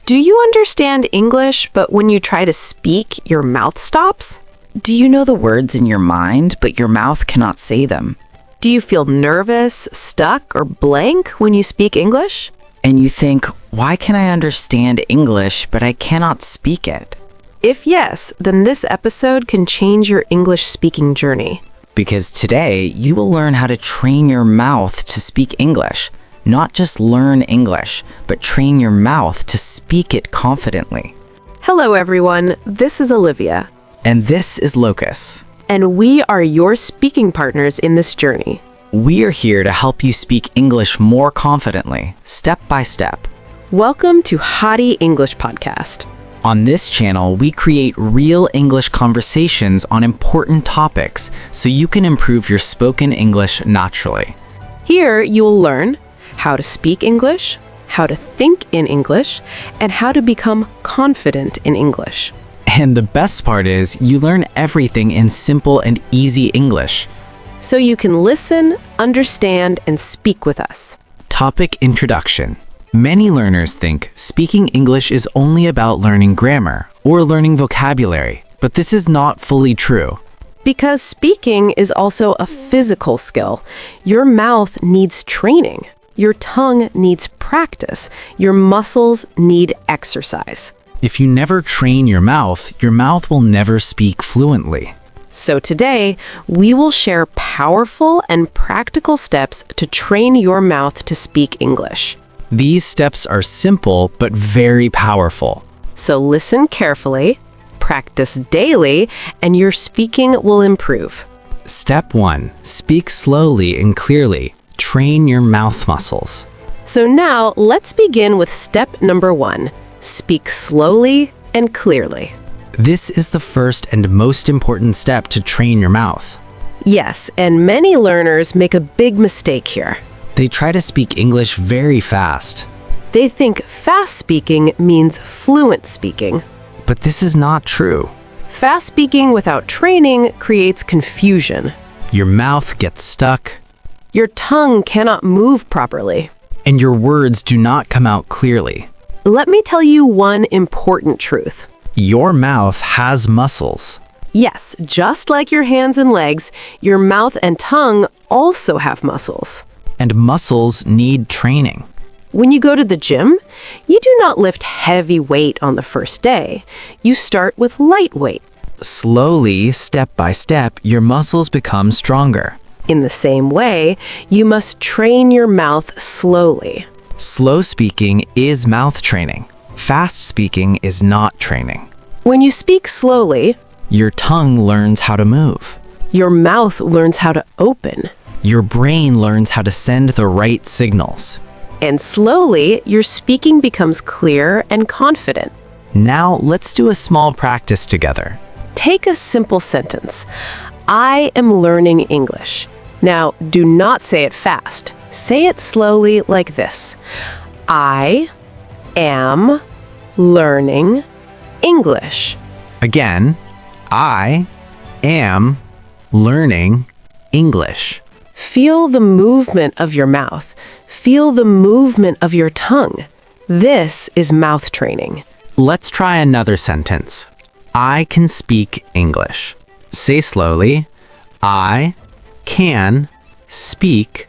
Do you understand English, but when you try to speak, your mouth stops? Do you know the words in your mind, but your mouth cannot say them? Do you feel nervous, stuck, or blank when you speak English? And you think, why can I understand English, but I cannot speak it? If yes, then this episode can change your English speaking journey. Because today, you will learn how to train your mouth to speak English. Not just learn English, but train your mouth to speak it confidently. Hello, everyone. This is Olivia. And this is LOCUS. And we are your speaking partners in this journey. We are here to help you speak English more confidently, step by step. Welcome to HADY English Podcast. On this channel, we create real English conversations on important topics so you can improve your spoken English naturally. Here, you will learn how to speak English, how to think in English, and how to become confident in English. And the best part is, you learn everything in simple and easy English. So you can listen, understand, and speak with us. Topic introduction. Many learners think speaking English is only about learning grammar or learning vocabulary, but this is not fully true. Because speaking is also a physical skill. Your mouth needs training. Your tongue needs practice. Your muscles need exercise. If you never train your mouth will never speak fluently. So today, we will share powerful and practical steps to train your mouth to speak English. These steps are simple but very powerful. So listen carefully, practice daily, and your speaking will improve. Step 1. Speak slowly and clearly. Train your mouth muscles. So now, let's begin with step number 1. Speak slowly and clearly. This is the first and most important step to train your mouth. Yes, and many learners make a big mistake here. They try to speak English very fast. They think fast speaking means fluent speaking. But this is not true. Fast speaking without training creates confusion. Your mouth gets stuck. Your tongue cannot move properly. And your words do not come out clearly. Let me tell you one important truth. Your mouth has muscles. Yes, just like your hands and legs, your mouth and tongue also have muscles. And muscles need training. When you go to the gym, you do not lift heavy weight on the first day. You start with light weight. Slowly, step by step, your muscles become stronger. In the same way, you must train your mouth slowly. Slow speaking is mouth training. Fast speaking is not training. When you speak slowly, your tongue learns how to move. Your mouth learns how to open. Your brain learns how to send the right signals. And slowly, your speaking becomes clear and confident. Now, let's do a small practice together. Take a simple sentence. I am learning English. Now, do not say it fast. Say it slowly like this. I am learning English. Again, I am learning English. Feel the movement of your mouth. Feel the movement of your tongue. This is mouth training. Let's try another sentence. I can speak English. Say slowly, I can speak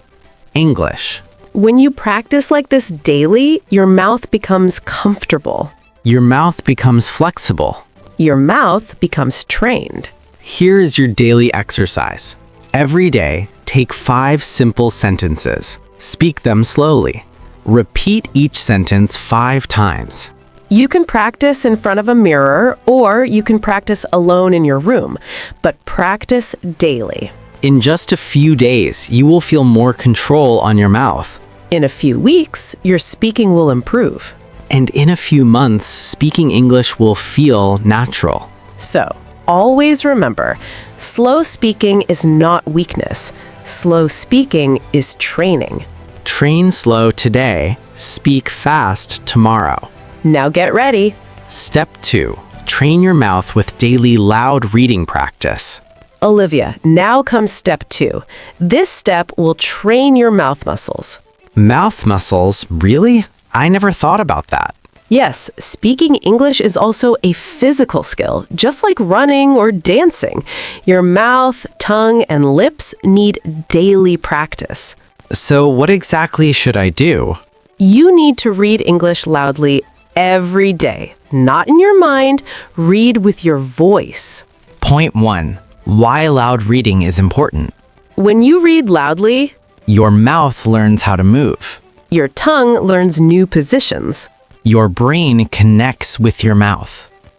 English. When you practice like this daily, your mouth becomes comfortable. Your mouth becomes flexible. Your mouth becomes trained. Here is your daily exercise. Every day, take 5 simple sentences. Speak them slowly. Repeat each sentence 5 times. You can practice in front of a mirror, or you can practice alone in your room, but practice daily. In just a few days, you will feel more control on your mouth. In a few weeks, your speaking will improve. And in a few months, speaking English will feel natural. So, always remember, slow speaking is not weakness. Slow speaking is training. Train slow today, speak fast tomorrow. Now get ready. Step 2. Train your mouth with daily loud reading practice. Olivia, now comes step 2. This step will train your mouth muscles. Mouth muscles? Really? I never thought about that. Yes, speaking English is also a physical skill, just like running or dancing. Your mouth, tongue, and lips need daily practice. So what exactly should I do? You need to read English loudly every day. Not in your mind, read with your voice. Point 1. Why loud reading is important. When you read loudly, Your mouth learns how to move. your tongue learns new positions. Your brain connects with your mouth.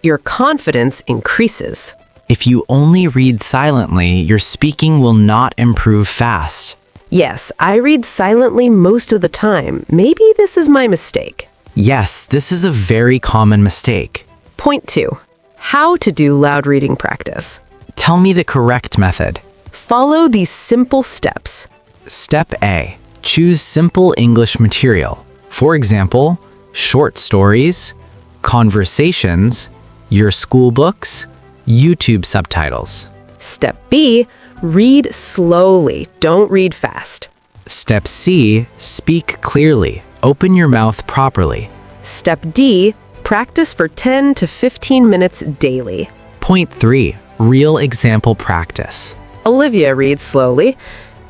Your confidence increases. If you only read silently, your speaking will not improve fast. Yes, I read silently most of the time. Maybe this is my mistake. Yes, this is a very common mistake. Point 2. How to do loud reading practice. Tell me the correct method. Follow these simple steps. Step A. Choose simple English material. For example, short stories, conversations, your school books, YouTube subtitles. Step B. Read slowly. Don't read fast. Step C. Speak clearly. Open your mouth properly. Step D. Practice for 10 to 15 minutes daily. Point 3. Real example practice. Olivia reads slowly.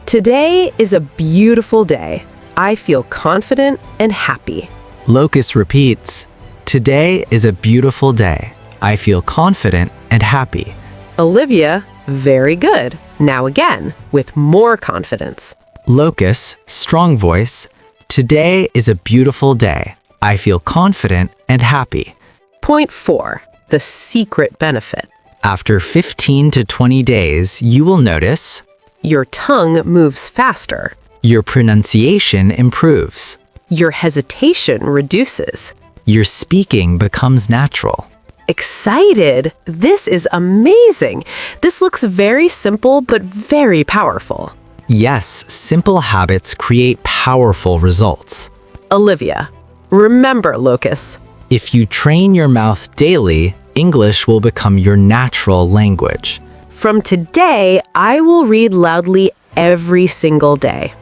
Today is a beautiful day. I feel confident and happy. Locus repeats, Today is a beautiful day. I feel confident and happy. Olivia, very good. Now again, with more confidence. Locus, strong voice, Today is a beautiful day. I feel confident and happy. Point 4. The secret benefit. After 15 to 20 days, you will notice Your tongue moves faster. your pronunciation improves. Your hesitation reduces. Your speaking becomes natural. Excited! This is amazing! This looks very simple but very powerful. Yes, simple habits create powerful results. Olivia, remember Locus. If you train your mouth daily, English will become your natural language. From today, I will read loudly every single day.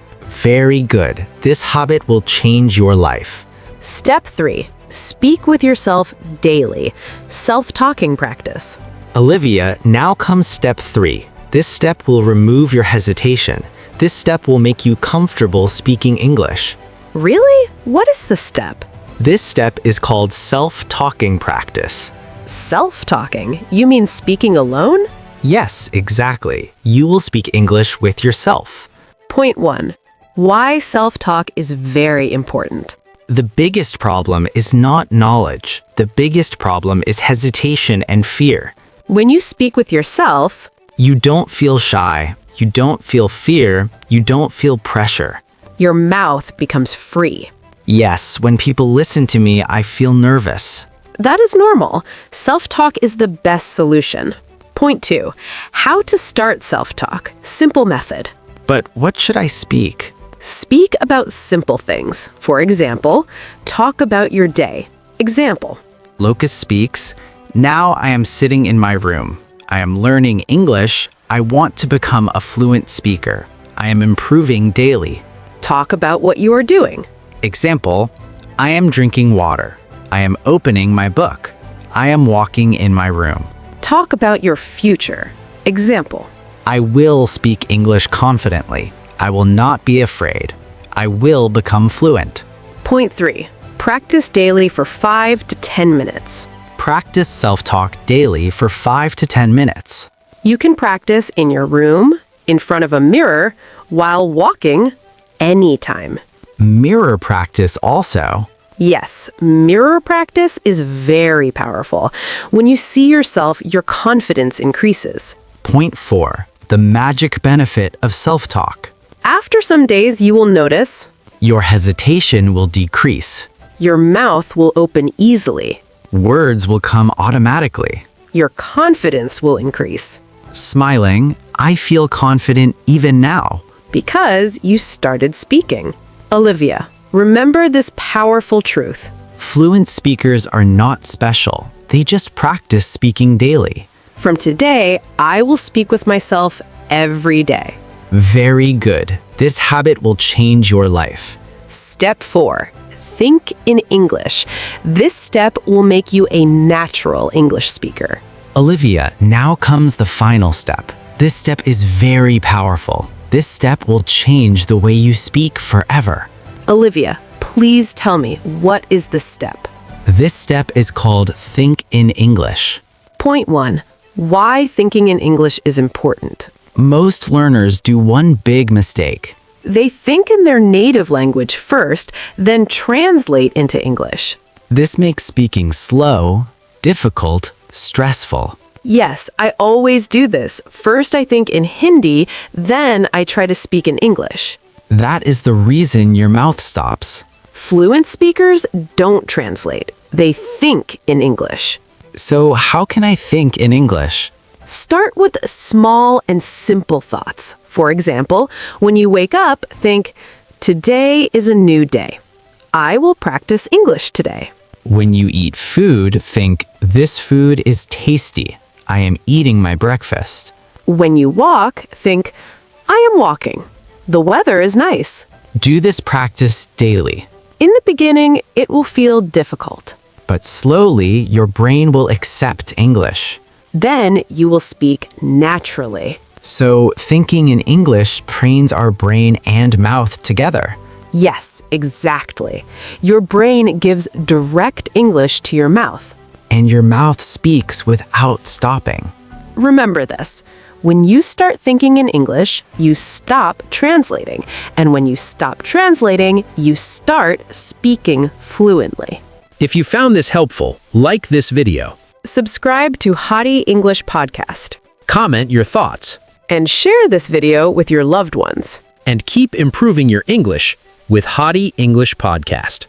Very good. This habit will change your life. Step 3. Speak with yourself daily. Self-talking practice. Olivia, now comes step 3. This step will remove your hesitation. This step will make you comfortable speaking English. Really? What is the step? This step is called self-talking practice. Self-talking? You mean speaking alone? Yes, exactly. You will speak English with yourself. Point 1. Why self-talk is very important. The biggest problem is not knowledge. The biggest problem is hesitation and fear. When you speak with yourself, You don't feel shy. You don't feel fear. You don't feel pressure. your mouth becomes free. Yes, when people listen to me, I feel nervous. That is normal. Self-talk is the best solution. Point 2. How to start self-talk. Simple method. But what should I speak? Speak about simple things. For example, talk about your day. Example. Locus speaks, Now I am sitting in my room. I am learning English. I want to become a fluent speaker. I am improving daily. Talk about what you are doing. Example, I am drinking water. I am opening my book. I am walking in my room. Talk about your future. Example. I will speak English confidently. I will not be afraid. I will become fluent. Point 3. Practice daily for 5 to 10 minutes. Practice self-talk daily for 5 to 10 minutes. You can practice in your room, in front of a mirror, while walking, anytime. Mirror practice also. Yes, mirror practice is very powerful. When you see yourself, your confidence increases. Point 4. The magic benefit of self-talk. After some days, you will notice Your hesitation will decrease. your mouth will open easily. Words will come automatically. Your confidence will increase Smiling, I feel confident even now. because you started speaking. Olivia, remember this powerful truth. Fluent speakers are not special. They just practice speaking daily. From today, I will speak with myself every day. Very good. This habit will change your life. Step 4. think in English. This step will make you a natural English speaker. Olivia, now comes the final step. This step is very powerful. This step will change the way you speak forever. Olivia, please tell me, what is this step? This step is called Think in English. Point 1. Why thinking in English is important. Most learners do one big mistake. They think in their native language first, then translate into English. This makes speaking slow, difficult, stressful. Yes, I always do this. First I think in Hindi, then I try to speak in English. That is the reason your mouth stops. Fluent speakers don't translate. They think in English. So how can I think in English? Start with small and simple thoughts. For example, when you wake up, think, today is a new day. I will practice English today. When you eat food, think, this food is tasty. I am eating my breakfast. When you walk, think, I am walking. The weather is nice. Do this practice daily. In the beginning, it will feel difficult. But slowly, your brain will accept English. Then you will speak naturally. So thinking in English trains our brain and mouth together. Yes, exactly. Your brain gives direct English to your mouth. And your mouth speaks without stopping. Remember this. When you start thinking in English, you stop translating. And when you stop translating, you start speaking fluently. If you found this helpful, like this video, Subscribe to HADY English Podcast. comment your thoughts, And share this video with your loved ones. and keep improving your English with HADY English Podcast.